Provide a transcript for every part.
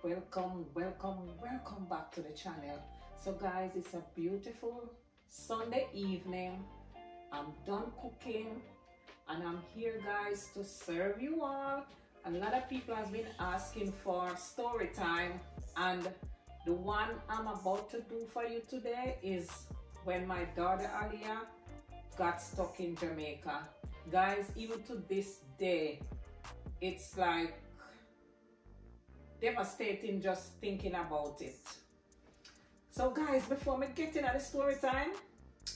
welcome back to the channel. So guys, it's a beautiful Sunday evening. I'm done cooking and I'm here, guys, to serve you all. A lot of people has been asking for story time, and the one I'm about to do for you today is when my daughter Aliyah got stuck in Jamaica. Guys, even to this day, it's like devastating just thinking about it. So guys, before me get into the story time,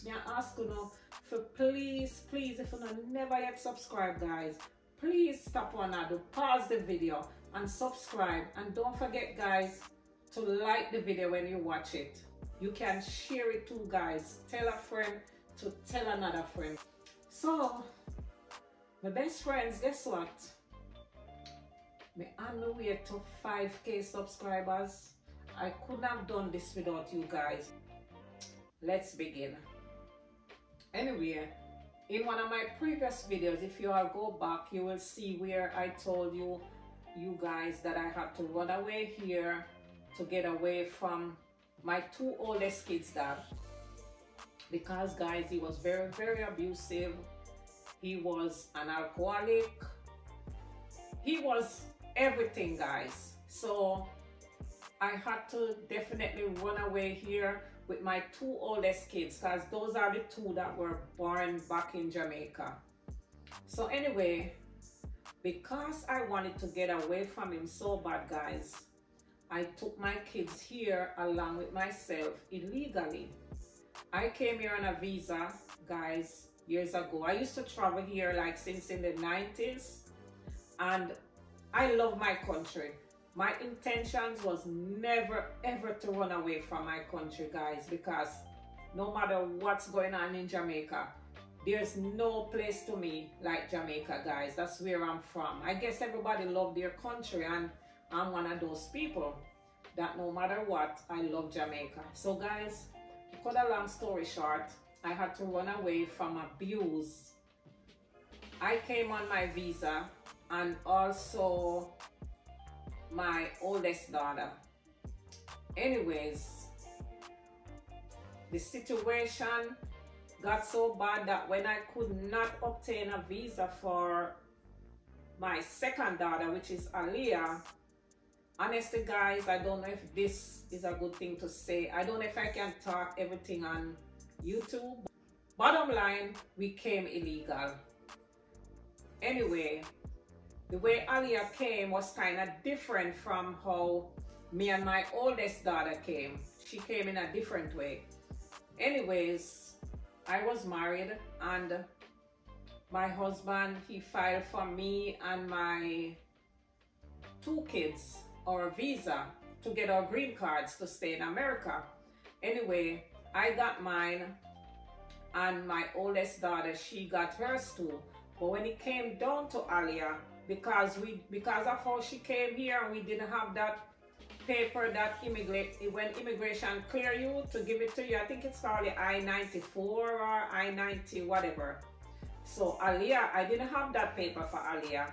I ask you for please, if you never yet subscribe, guys, please stop on that, pause the video and subscribe. And don't forget, guys, to like the video when you watch it. You can share it too, guys. Tell a friend to tell another friend. So my best friends, guess what? I'm on the way to 5K subscribers. I couldn't have done this without you guys. Let's begin. Anyway, in one of my previous videos, if you all go back, you will see where I told you guys that I had to run away here to get away from my two oldest kids' dad. Because guys, he was very abusive. He was an alcoholic. He was everything, guys. So I had to definitely run away here with my two oldest kids, because those are the two that were born back in Jamaica. So anyway, because I wanted to get away from him so bad, guys, I took my kids here along with myself illegally. I came here on a visa, guys, years ago. I used to travel here like since in the 90s, and I love my country. My intentions was never ever to run away from my country, guys, because no matter what's going on in Jamaica, there's no place to me like Jamaica, guys. That's where I'm from. I guess everybody loves their country, and I'm one of those people that no matter what, I love Jamaica. So guys, to cut a long story short, I had to run away from abuse. I came on my visa, and also my oldest daughter. Anyways, the situation got so bad that when I could not obtain a visa for my second daughter, which is Aliyah, honestly guys, I don't know if this is a good thing to say. I don't know if I can talk everything on YouTube. Bottom line, we came illegal. Anyway, the way Aliyah came was kind of different from how me and my oldest daughter came. She came in a different way. Anyways, I was married, and my husband, he filed for me and my two kids our visa to get our green cards to stay in America. Anyway, I got mine, and my oldest daughter, she got hers too. But when it came down to Aliyah, because of how she came here, and we didn't have that paper that when immigration clear you to give it to you, I think it's called the I-94 or I-90 whatever. So Aliyah, I didn't have that paper for Aliyah.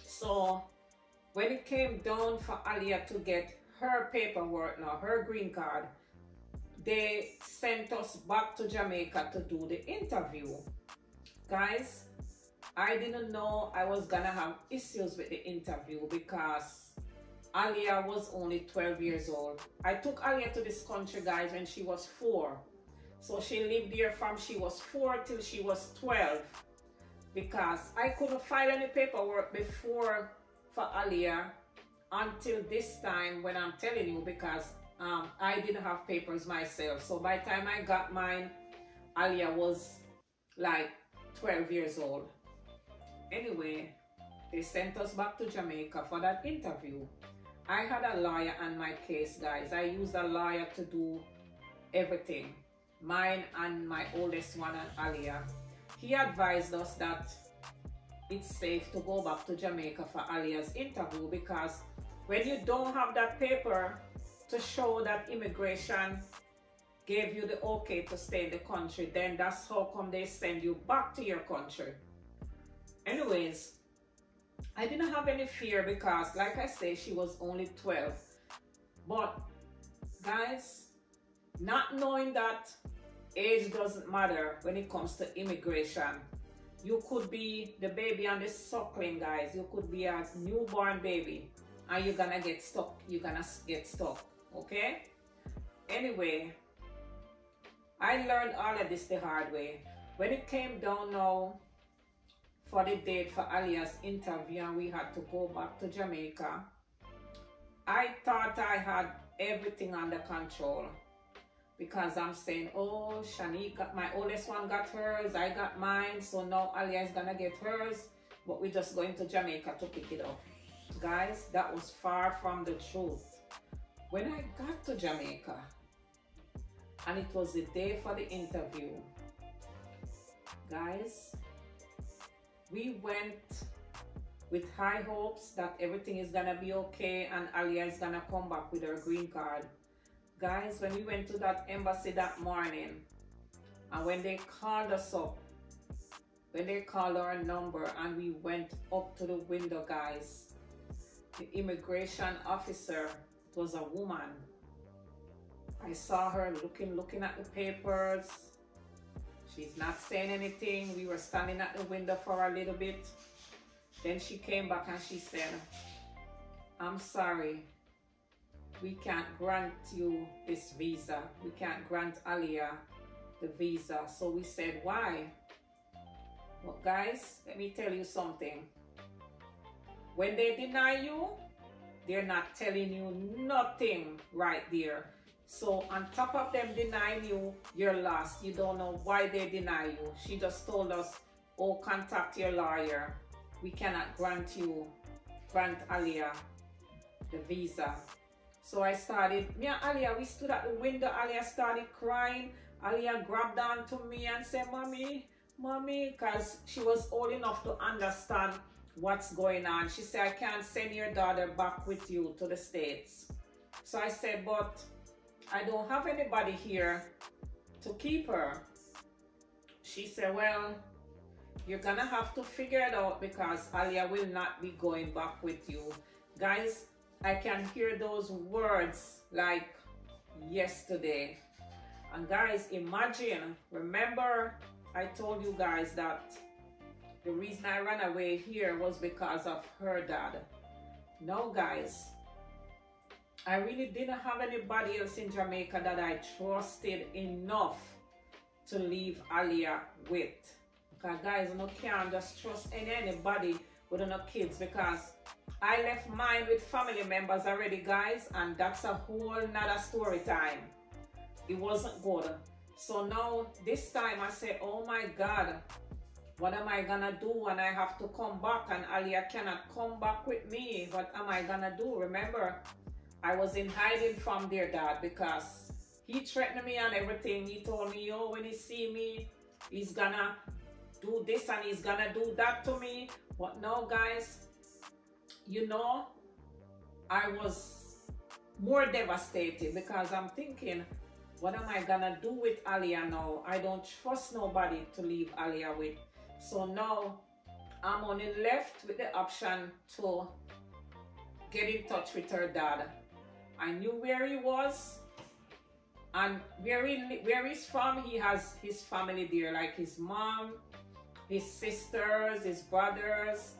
So when it came down for Aliyah to get her paperwork, now her green card, they sent us back to Jamaica to do the interview. Guys, I didn't know I was gonna have issues with the interview because Aliyah was only 12 years old. I took Aliyah to this country, guys, when she was 4. So she lived here from she was 4 till she was 12, because I couldn't file any paperwork before for Aliyah until this time when I'm telling you, because I didn't have papers myself. So by the time I got mine, Aliyah was like 12 years old. Anyway, they sent us back to Jamaica for that interview. I had a lawyer on my case, guys. I used a lawyer to do everything. Mine and my oldest one, and Aliyah. He advised us that it's safe to go back to Jamaica for Aliyah's interview, because when you don't have that paper to show that immigration gave you the okay to stay in the country, then that's how come they send you back to your country. Anyways, I didn't have any fear because, like I say, she was only 12. But guys, not knowing that age doesn't matter when it comes to immigration. You could be the baby and the suckling, guys. You could be a newborn baby and you're gonna get stuck. You're gonna get stuck, okay? Anyway, I learned all of this the hard way. When it came down now for the date for Alia's interview and we had to go back to Jamaica, I thought I had everything under control. Because I'm saying, oh, Shani got, my oldest one got hers, I got mine, so now Alia is gonna get hers, but we're just going to Jamaica to pick it up. Guys, that was far from the truth. When I got to Jamaica, and it was the day for the interview, guys, we went with high hopes that everything is gonna be okay and Alia is gonna come back with her green card. Guys, when we went to that embassy that morning, and when they called us up, when they called our number and we went up to the window, guys, the immigration officer, it was a woman. I saw her looking at the papers. She's not saying anything. We were standing at the window for a little bit. Then she came back and she said, I'm sorry. We can't grant you this visa. We can't grant Alia the visa. So we said, why? Well, guys, let me tell you something. When they deny you, they're not telling you nothing right there. So on top of them denying you, you're lost. You don't know why they deny you. She just told us, oh, contact your lawyer. We cannot grant Alia the visa. So I started, me and Alia, we stood at the window. Alia started crying. Alia grabbed onto me and said, Mommy, Mommy, because she was old enough to understand what's going on. She said, I can't send your daughter back with you to the States. So I said, but I don't have anybody here to keep her. She said, well, you're gonna have to figure it out because Alia will not be going back with you. Guys, I can hear those words like yesterday. And guys, imagine, remember I told you guys that the reason I ran away here was because of her dad. No, guys, I really didn't have anybody else in Jamaica that I trusted enough to leave Alia with. Because guys, you can't just trust anybody with no kids, because I left mine with family members already, guys, and that's a whole nother story time. It wasn't good. So now, this time I said, oh my God, what am I gonna do when I have to come back and Alia cannot come back with me? What am I gonna do? Remember, I was in hiding from their dad because he threatened me and everything. He told me, oh, when he see me, he's gonna do this and he's gonna do that to me. But no, guys, you know, I was more devastated because I'm thinking, what am I gonna do with Alia now? I don't trust nobody to leave Alia with. So now I'm only left with the option to get in touch with her dad. I knew where he was and where he's from. He has his family there, like his mom, his sisters, his brothers.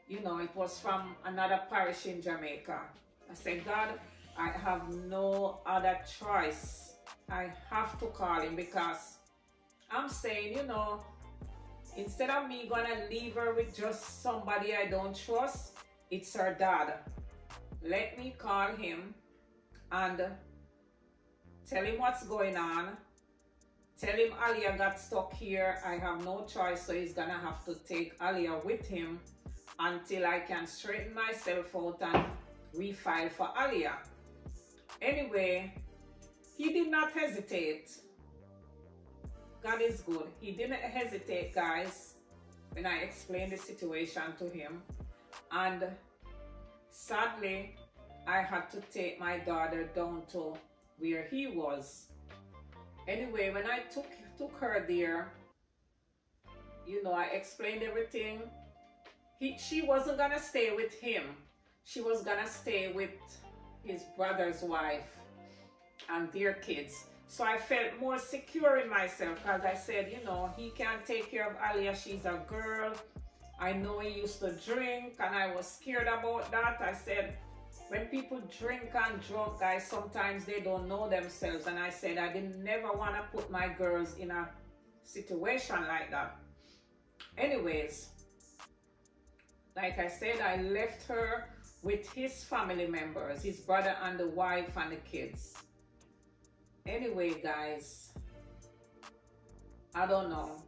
You know, it was from another parish in Jamaica. I said, God, I have no other choice. I have to call him because I'm saying, you know, instead of me gonna leave her with just somebody I don't trust, it's her dad. Let me call him and tell him what's going on. Tell him Alia got stuck here. I have no choice, so he's gonna have to take Alia with him until I can straighten myself out and refile for Alia. Anyway, he did not hesitate. God is good. He didn't hesitate, guys, when I explained the situation to him. And sadly, I had to take my daughter down to where he was. Anyway, when I took her there, you know, I explained everything. she wasn't gonna stay with him. She was gonna stay with his brother's wife and their kids. So I felt more secure in myself because I said, you know, he can take care of Aliyah. She's a girl. I know he used to drink and I was scared about that. I said, when people drink and drunk, guys, sometimes they don't know themselves. And I said, I didn't never want to put my girls in a situation like that. Anyways, like I said, I left her with his family members, his brother and the wife and the kids. Anyway, guys, I don't know.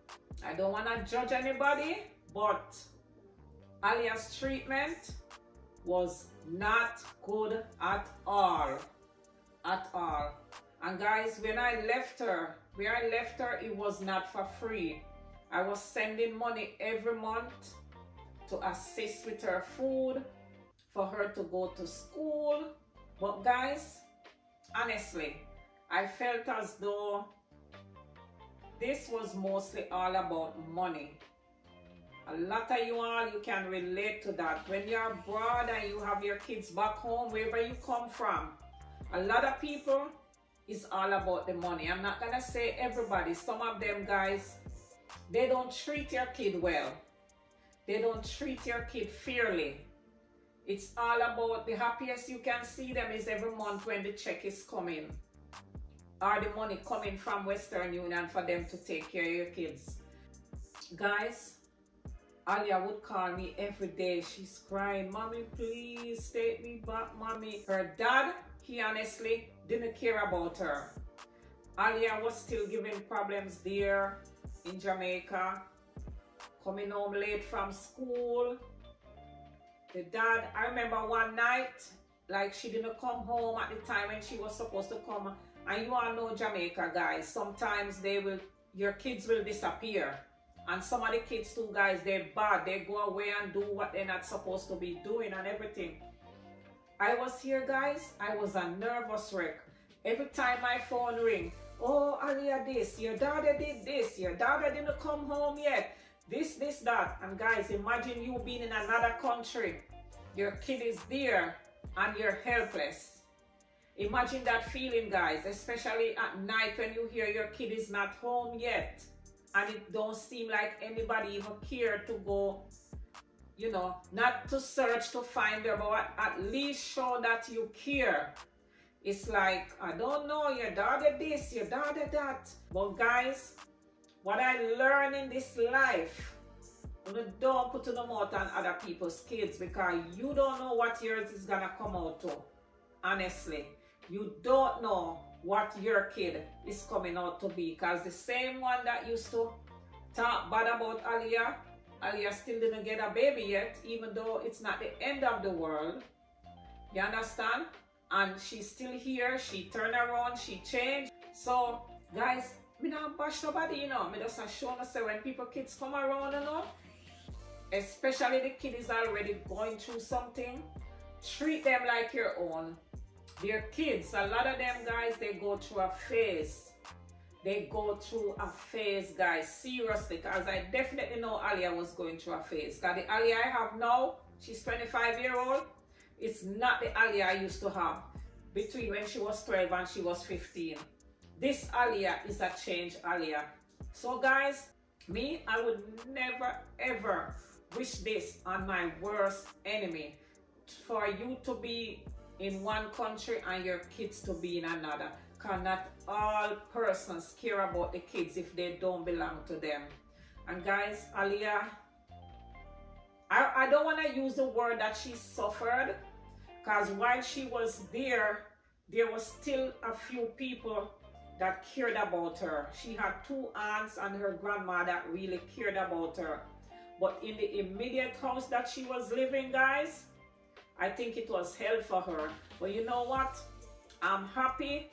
I don't want to judge anybody, but Aliyah's treatment was not good at all. At all. And guys, when I left her, where I left her, it was not for free. I was sending money every month to assist with her food, for her to go to school. But guys, honestly, I felt as though this was mostly all about money. A lot of you all, you can relate to that. When you're abroad and you have your kids back home, wherever you come from, a lot of people, it's all about the money. I'm not gonna say everybody. Some of them, guys, they don't treat your kid well. They don't treat your kid fairly. It's all about, the happiest you can see them is every month when the check is coming, or the money coming from Western Union for them to take care of your kids. Guys, Aliyah would call me every day. She's crying, "Mommy, please take me back, mommy." Her dad, he honestly didn't care about her. Aliyah was still giving problems there in Jamaica, coming home late from school. The dad, I remember one night, like she didn't come home at the time when she was supposed to come. And you all know Jamaica, guys, sometimes your kids will disappear. And some of the kids too, guys, they're bad. They go away and do what they're not supposed to be doing and everything. I was here, guys. I was a nervous wreck. Every time my phone ring, "Oh, Aliyah, this, your daughter did this, your daughter didn't come home yet, this, that." And guys, imagine you being in another country. Your kid is there and you're helpless. Imagine that feeling, guys, especially at night when you hear your kid is not home yet. And it don't seem like anybody even care to go, you know, not to search to find her, but at least show that you care. It's like, I don't know, your daughter this, your daughter that. But guys, what I learned in this life, don't put in the mouth on other people's kids, because you don't know what yours is gonna come out to. Honestly, you don't know what your kid is coming out to be, because the same one that used to talk bad about Aliyah, Aliyah still didn't get a baby yet, even though it's not the end of the world. You understand? And she's still here. She turned around, she changed. So guys, me not bash nobody, you know. Me just show you say when people kids come around, you know, especially the kid is already going through something, treat them like your own. Their kids, a lot of them, guys, they go through a phase. They go through a phase, guys, seriously, because I definitely know Aliyah was going through a phase. Because the Aliyah I have now, she's 25-year-old. It's not the Aliyah I used to have between when she was 12 and she was 15. This Aliyah is a changed Aliyah. So guys, me, I would never ever wish this on my worst enemy, for you to be in one country and your kids to be in another. Because not all persons care about the kids if they don't belong to them. And guys, Aliyah, I don't want to use the word that she suffered, because while she was there was still a few people that cared about her. She had 2 aunts and her grandma that really cared about her. But in the immediate house that she was living, guys, I think it was hell for her. But you know what? I'm happy.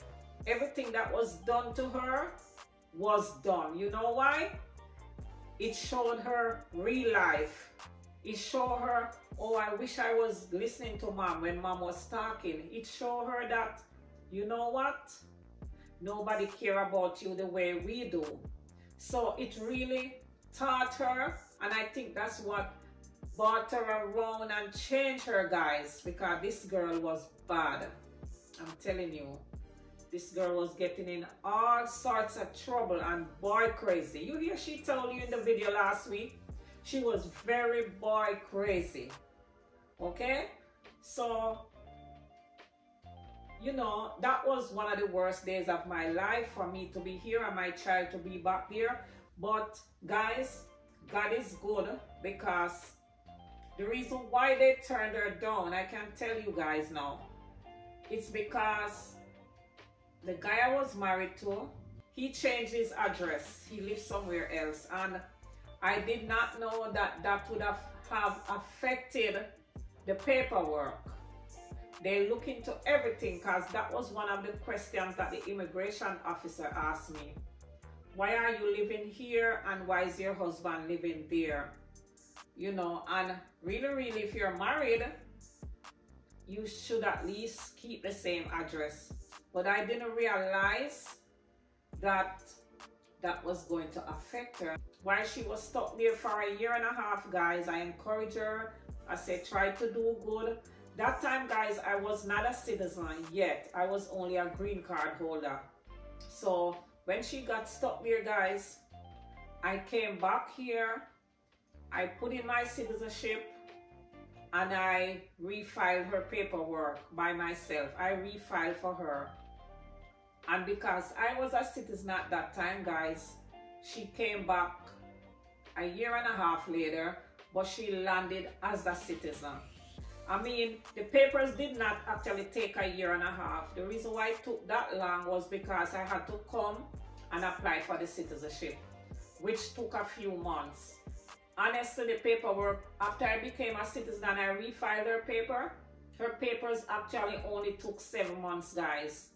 Everything that was done to her was done. You know why? It showed her real life. It showed her, oh, I wish I was listening to mom when mom was talking. It showed her that, you know what? Nobody care about you the way we do. So it really taught her, and I think that's what bought her around and changed her, guys, because this girl was bad. I'm telling you, this girl was getting in all sorts of trouble and boy crazy. You hear she told you in the video last week, she was very boy crazy. Okay? So, you know, that was one of the worst days of my life for me to be here and my child to be back there. But guys, God is good, because the reason why they turned her down, I can tell you guys now, it's because the guy I was married to, he changed his address. He lives somewhere else, and I did not know that that would have affected the paperwork. They look into everything, because that was one of the questions that the immigration officer asked me. Why are you living here and why is your husband living there? You know, and really, if you're married, you should at least keep the same address. But I didn't realize that that was going to affect her. While she was stuck there for a year and a half, guys, I encouraged her. I said, try to do good. That time, guys, I was not a citizen yet. I was only a green card holder. So when she got stuck there, guys, I came back here. I put in my citizenship and I refiled her paperwork by myself. I refiled for her. And because I was a citizen at that time, guys, she came back a year and a half later, but she landed as a citizen. I mean, the papers did not actually take a year and a half. The reason why it took that long was because I had to come and apply for the citizenship, which took a few months. Honestly, the paperwork, after I became a citizen and I refiled her papers actually only took 7 months, guys.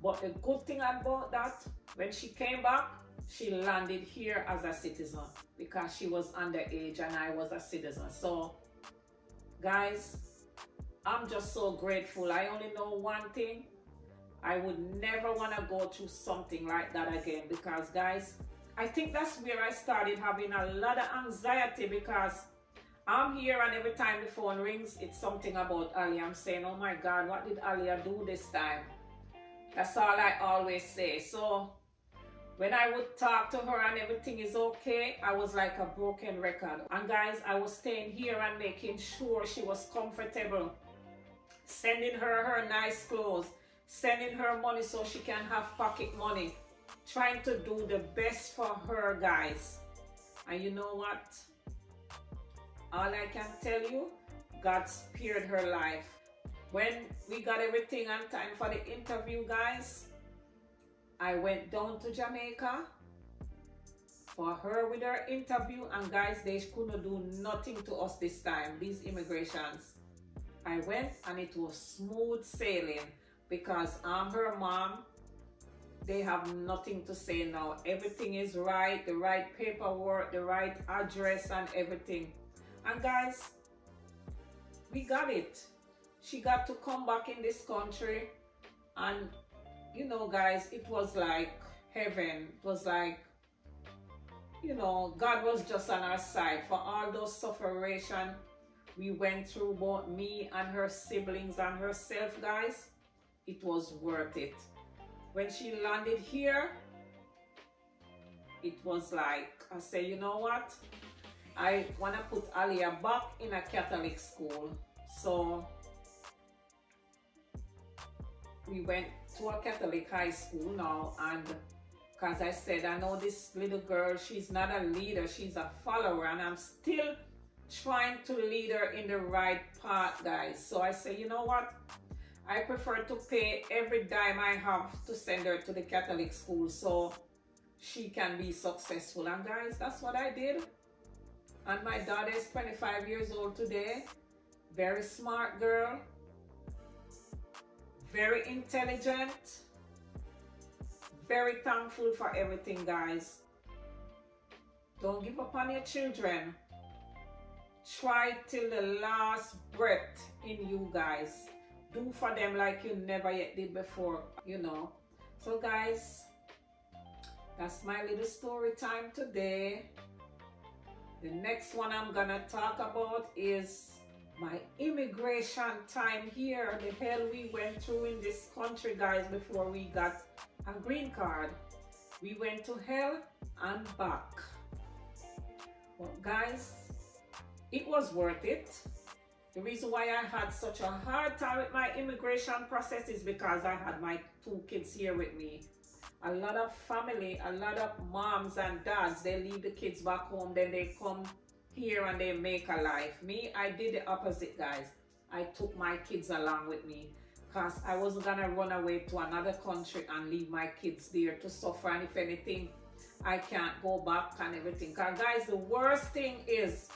But the good thing about that, when she came back, she landed here as a citizen because she was underage and I was a citizen. So, guys, I'm just so grateful. I only know one thing. I would never want to go through something like that again, because, guys, I think that's where I started having a lot of anxiety, because I'm here and every time the phone rings, it's something about Ali. I'm saying, oh my God, what did Alia do this time? That's all I always say. So when I would talk to her and everything is okay, I was like a broken record. And guys, I was staying here and making sure she was comfortable, sending her nice clothes, sending her money so she can have pocket money, trying to do the best for her, guys. And you know what? All I can tell you, God spared her life. When we got everything on time for the interview, guys, I went down to Jamaica for her with her interview, and guys, they couldn't do nothing to us this time, these immigrations. I went and it was smooth sailing, because I'm her mom. They have nothing to say now. Everything is right, the right paperwork, the right address and everything. And guys, we got it. She got to come back in this country, and you know, guys, it was like heaven. It was like, you know, God was just on our side for all those suffering we went through, both me and her siblings and herself, guys. It was worth it. When she landed here, it was like, I say, you know what? I want to put Alia back in a Catholic school. So we went to a Catholic high school now, and because I said, I know this little girl, she's not a leader, she's a follower, and I'm still trying to lead her in the right path, guys. So I say, you know what? I prefer to pay every dime I have to send her to the Catholic school so she can be successful. And guys, that's what I did. And my daughter is 25 years old today. Very smart girl. Very intelligent. Very thankful for everything, guys. Don't give up on your children. Try till the last breath in you, guys. Do for them like you never yet did before, you know. So guys, that's my little story time today. The next one I'm gonna talk about is my immigration time here. The hell we went through in this country, guys, before we got a green card. We went to hell and back. Well, guys, it was worth it. The reason why I had such a hard time with my immigration process is because I had my 2 kids here with me. A lot of family, a lot of moms and dads, they leave the kids back home, then they come here and they make a life. Me, I did the opposite, guys. I took my kids along with me because I wasn't gonna run away to another country and leave my kids there to suffer. And if anything, I can't go back and everything. Because guys, the worst thing is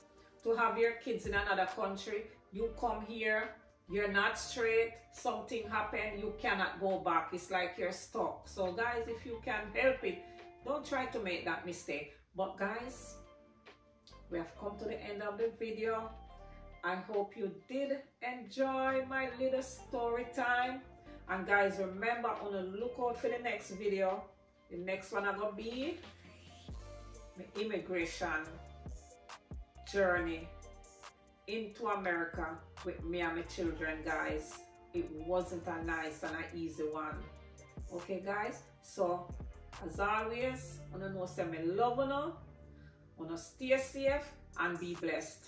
to have your kids in another country. You come here, you're not straight, something happened, you cannot go back. It's like you're stuck. So guys, if you can help it, don't try to make that mistake. But guys, we have come to the end of the video. I hope you did enjoy my little story time. And guys, remember, on the lookout for the next video. The next one is gonna be the immigration journey into America with me and my children, guys. It wasn't a nice and an easy one. Okay, guys, so as always, I know say me love you, stay safe and be blessed.